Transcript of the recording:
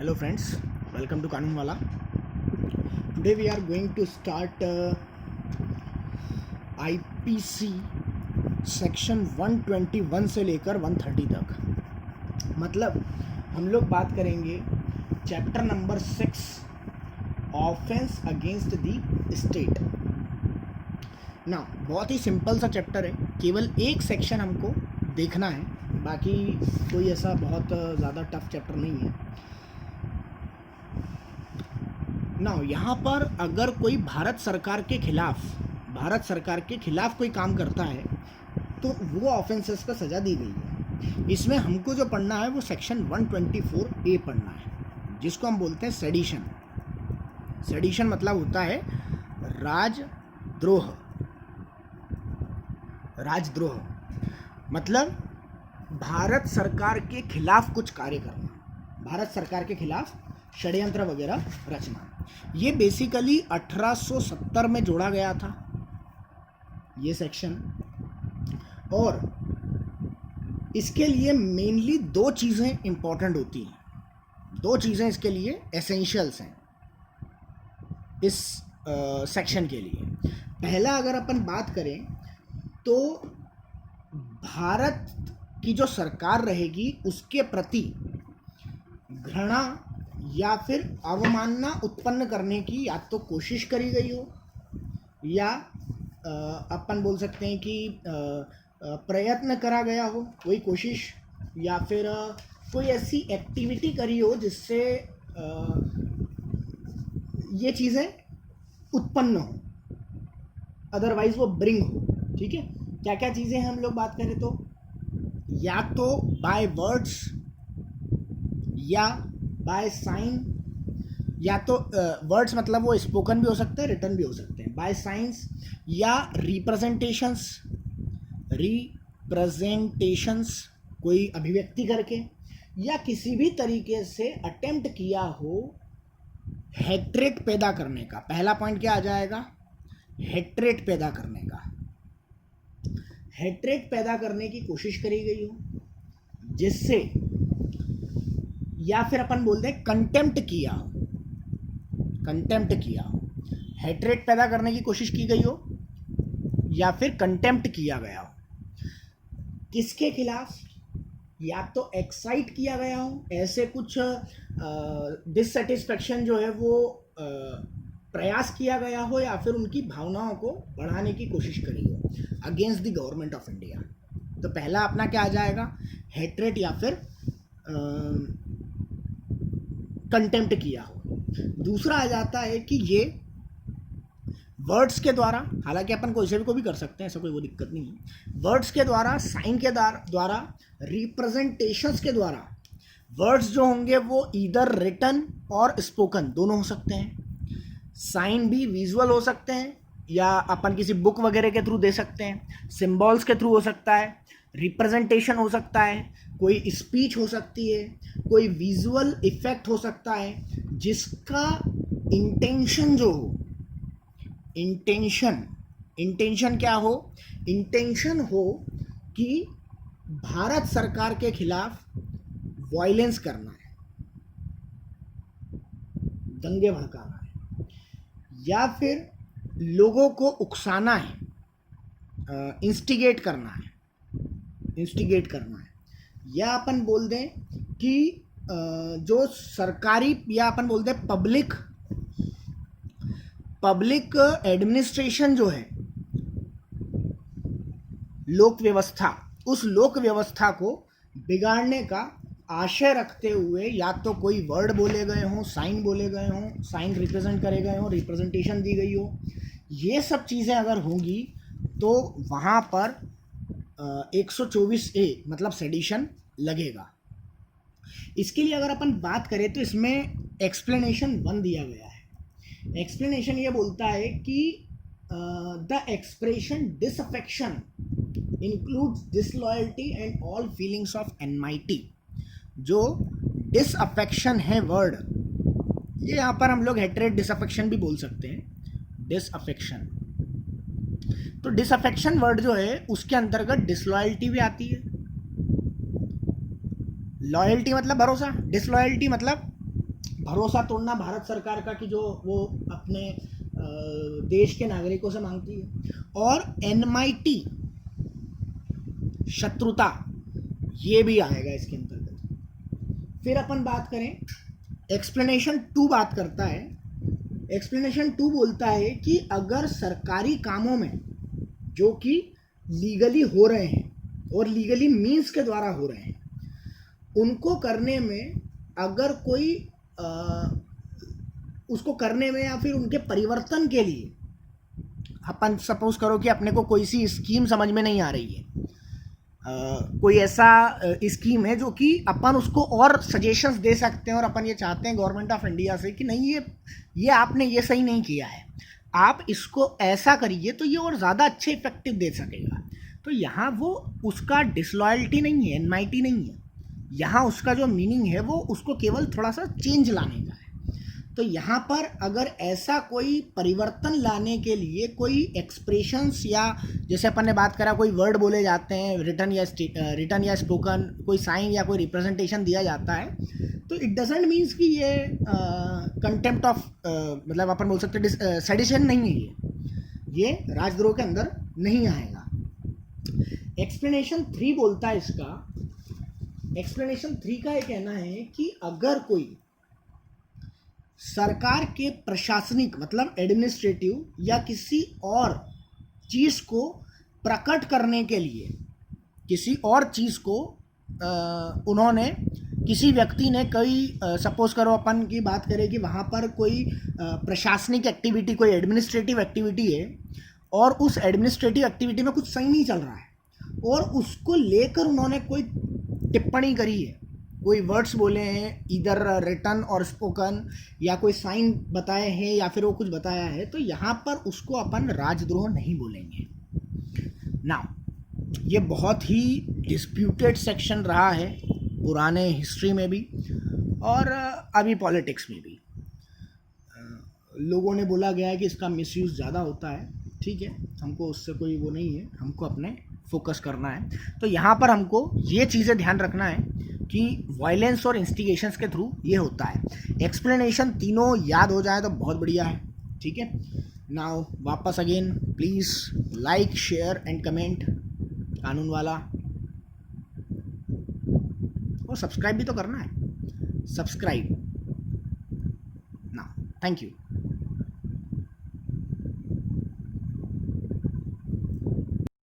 Hello friends, welcome to Kanun Wala. Today we are going to start IPC section 121 से लेकर 130 तक. मतलब हम लोग बात करेंगे chapter number 6 offence against the state. ना बहुत ही सिंपल सा चैप्टर है, केवल एक सेक्शन हमको देखना है, बाकी कोई ऐसा बहुत ज़्यादा टफ चैप्टर नहीं है. ना यहाँ पर अगर कोई भारत सरकार के खिलाफ कोई काम करता है तो वो ऑफेंसेस का सज़ा दी गई है. इसमें हमको जो पढ़ना है वो सेक्शन 124A पढ़ना है, जिसको हम बोलते हैं सेडिशन. सेडिशन मतलब होता है राजद्रोह. मतलब भारत सरकार के खिलाफ कुछ कार्य करना, भारत सरकार के खिलाफ षड्यंत्र वगैरह रचना. ये बेसिकली 1870 में जोड़ा गया था ये सेक्शन, और इसके लिए मेनली दो चीज़ें इम्पॉर्टेंट होती हैं. दो चीज़ें इसके लिए एसेंशियल्स हैं इस सेक्शन के लिए. पहला अगर अपन बात करें तो भारत की जो सरकार रहेगी उसके प्रति घृणा या फिर अवमानना उत्पन्न करने की या तो कोशिश करी गई हो, या अपन बोल सकते हैं कि प्रयत्न करा गया हो, कोई कोशिश, या फिर कोई ऐसी एक्टिविटी करी हो जिससे ये चीज़ें उत्पन्न हो, अदरवाइज वो ब्रिंग हो. ठीक है, क्या क्या चीज़ें हम लोग बात करें तो या तो बाय वर्ड्स या बाय साइन, या तो वर्ड्स मतलब वो स्पोकन भी हो सकते हैं, रिटन भी हो सकते हैं, बाय साइंस, या रिप्रेजेंटेशंस कोई अभिव्यक्ति करके, या किसी भी तरीके से अटेम्प्ट किया हो हेट्रेट पैदा करने का. पहला पॉइंट क्या आ जाएगा? हेट्रेट पैदा करने का. हेट्रेट पैदा करने की कोशिश करी गई हो जिससे, या फिर अपन बोलते हैं कंटेम्प्ट किया हो. हेट्रेट पैदा करने की कोशिश की गई हो या फिर कंटेम्प्ट किया गया हो. किसके खिलाफ? या तो एक्साइट किया गया हो, ऐसे कुछ डिससेटिस्फैक्शन जो है वो प्रयास किया गया हो, या फिर उनकी भावनाओं को बढ़ाने की कोशिश करी हो against the government of India. तो पहला अपना क्या आ जाएगा? हेट्रेट या फिर कंटेम्प्ट किया हो. दूसरा आ जाता है कि ये वर्ड्स के द्वारा, हालांकि अपन कोई से भी कर सकते हैं, ऐसा कोई वो दिक्कत नहीं है, वर्ड्स के द्वारा, साइन के द्वारा, रिप्रेजेंटेशंस के द्वारा. वर्ड्स जो होंगे वो ईदर रिटन और स्पोकन दोनों हो सकते हैं. साइन भी विजुअल हो सकते हैं, या अपन किसी बुक वगैरह के थ्रू दे सकते हैं, सिंबल्स के थ्रू हो सकता है, रिप्रेजेंटेशन हो सकता है, कोई स्पीच हो सकती है, कोई विजुअल इफेक्ट हो सकता है, जिसका इंटेंशन जो हो, इंटेंशन क्या हो? इंटेंशन हो कि भारत सरकार के खिलाफ वायलेंस करना है, दंगे भड़काना है, या फिर लोगों को उकसाना है, इंस्टिगेट करना है, या अपन बोल दें कि जो सरकारी, या अपन बोल दें पब्लिक एडमिनिस्ट्रेशन जो है, लोक व्यवस्था, उस लोक व्यवस्था को बिगाड़ने का आशय रखते हुए या तो कोई वर्ड बोले गए हों, साइन बोले गए हों, साइन रिप्रेजेंट करे गए हों, रिप्रेजेंटेशन दी गई हो, ये सब चीज़ें अगर होंगी तो वहाँ पर 124A मतलब सेडिशन लगेगा. इसके लिए अगर अपन बात करें तो इसमें एक्सप्लेनेशन 1 दिया गया है. एक्सप्लेनेशन ये बोलता है कि the expression disaffection includes disloyalty and all feelings of enmity. जो डिसअफेक्शन है वर्ड, ये यहाँ पर हम लोग हेट्रेट डिसअफेक्शन भी बोल सकते हैं. डिसअफेक्शन, तो डिसअफेक्शन वर्ड जो है उसके अंतर्गत डिसलॉयल्टी भी आती है. लॉयल्टी मतलब भरोसा, डिसलॉयल्टी मतलब भरोसा तोड़ना भारत सरकार का कि जो वो अपने देश के नागरिकों से मांगती है, और एनमाइटी शत्रुता, ये भी आएगा इसके अंतर्गत। फिर अपन बात करें, एक्सप्लेनेशन 2 बात करता है, एक्सप्लेनेशन 2 बोलता है कि अगर सरकारी कामों में जो कि लीगली हो रहे हैं और लीगली मीन्स के द्वारा हो रहे हैं, उनको करने में अगर कोई उसको करने में या फिर उनके परिवर्तन के लिए, अपन सपोज करो कि अपने को कोई सी स्कीम समझ में नहीं आ रही है, कोई ऐसा स्कीम है जो कि अपन उसको और सजेशंस दे सकते हैं और अपन ये चाहते हैं गवर्नमेंट ऑफ इंडिया से कि नहीं ये आपने ये सही नहीं किया है, आप इसको ऐसा करिए तो ये और ज़्यादा अच्छे इफेक्टिव दे सकेगा। तो यहाँ वो उसका डिसलॉयल्टी नहीं है, एनमाइटी नहीं है, यहाँ उसका जो मीनिंग है वो उसको केवल थोड़ा सा चेंज लाने का है। तो यहाँ पर अगर ऐसा कोई परिवर्तन लाने के लिए कोई एक्सप्रेशंस, या जैसे अपन ने बात करा कोई वर्ड बोले जाते हैं, रिटन या स्पोकन, कोई साइन या कोई रिप्रेजेंटेशन दिया जाता है, तो इट डजेंट मीन्स कि ये कंटेम्प्ट ऑफ, मतलब अपन बोल सकते हैं सेडिशन नहीं है, ये राजद्रोह के अंदर नहीं आएगा। एक्सप्लेनेशन 3 बोलता है इसका, एक्सप्लेनेशन 3 का ये कहना है कि अगर कोई सरकार के प्रशासनिक मतलब एडमिनिस्ट्रेटिव या किसी और चीज़ को प्रकट करने के लिए, किसी और चीज़ को उन्होंने, किसी व्यक्ति ने कोई, सपोज करो अपन की बात करें कि वहाँ पर कोई प्रशासनिक एक्टिविटी, कोई एडमिनिस्ट्रेटिव एक्टिविटी है और उस एडमिनिस्ट्रेटिव एक्टिविटी में कुछ सही नहीं चल रहा है और उसको लेकर उन्होंने कोई टिप्पणी करी है, कोई वर्ड्स बोले हैं इधर रिटन और स्पोकन, या कोई साइन बताए हैं या फिर वो कुछ बताया है, तो यहाँ पर उसको अपन राजद्रोह नहीं बोलेंगे। नाउ ये बहुत ही डिस्प्यूटेड सेक्शन रहा है पुराने हिस्ट्री में भी और अभी पॉलिटिक्स में भी। लोगों ने बोला गया है कि इसका मिसयूज़ ज़्यादा होता है, ठीक है, हमको उससे कोई वो नहीं है, हमको अपने फोकस करना है। तो यहाँ पर हमको ये चीज़ें ध्यान रखना है कि वायलेंस और इंस्टिगेशंस के थ्रू ये होता है। एक्सप्लेनेशन तीनों याद हो जाए तो बहुत बढ़िया है, ठीक है। नाउ वापस again please like share and comment, कानून वाला, और सब्सक्राइब भी तो करना है, सब्सक्राइब नाउ। Thank you.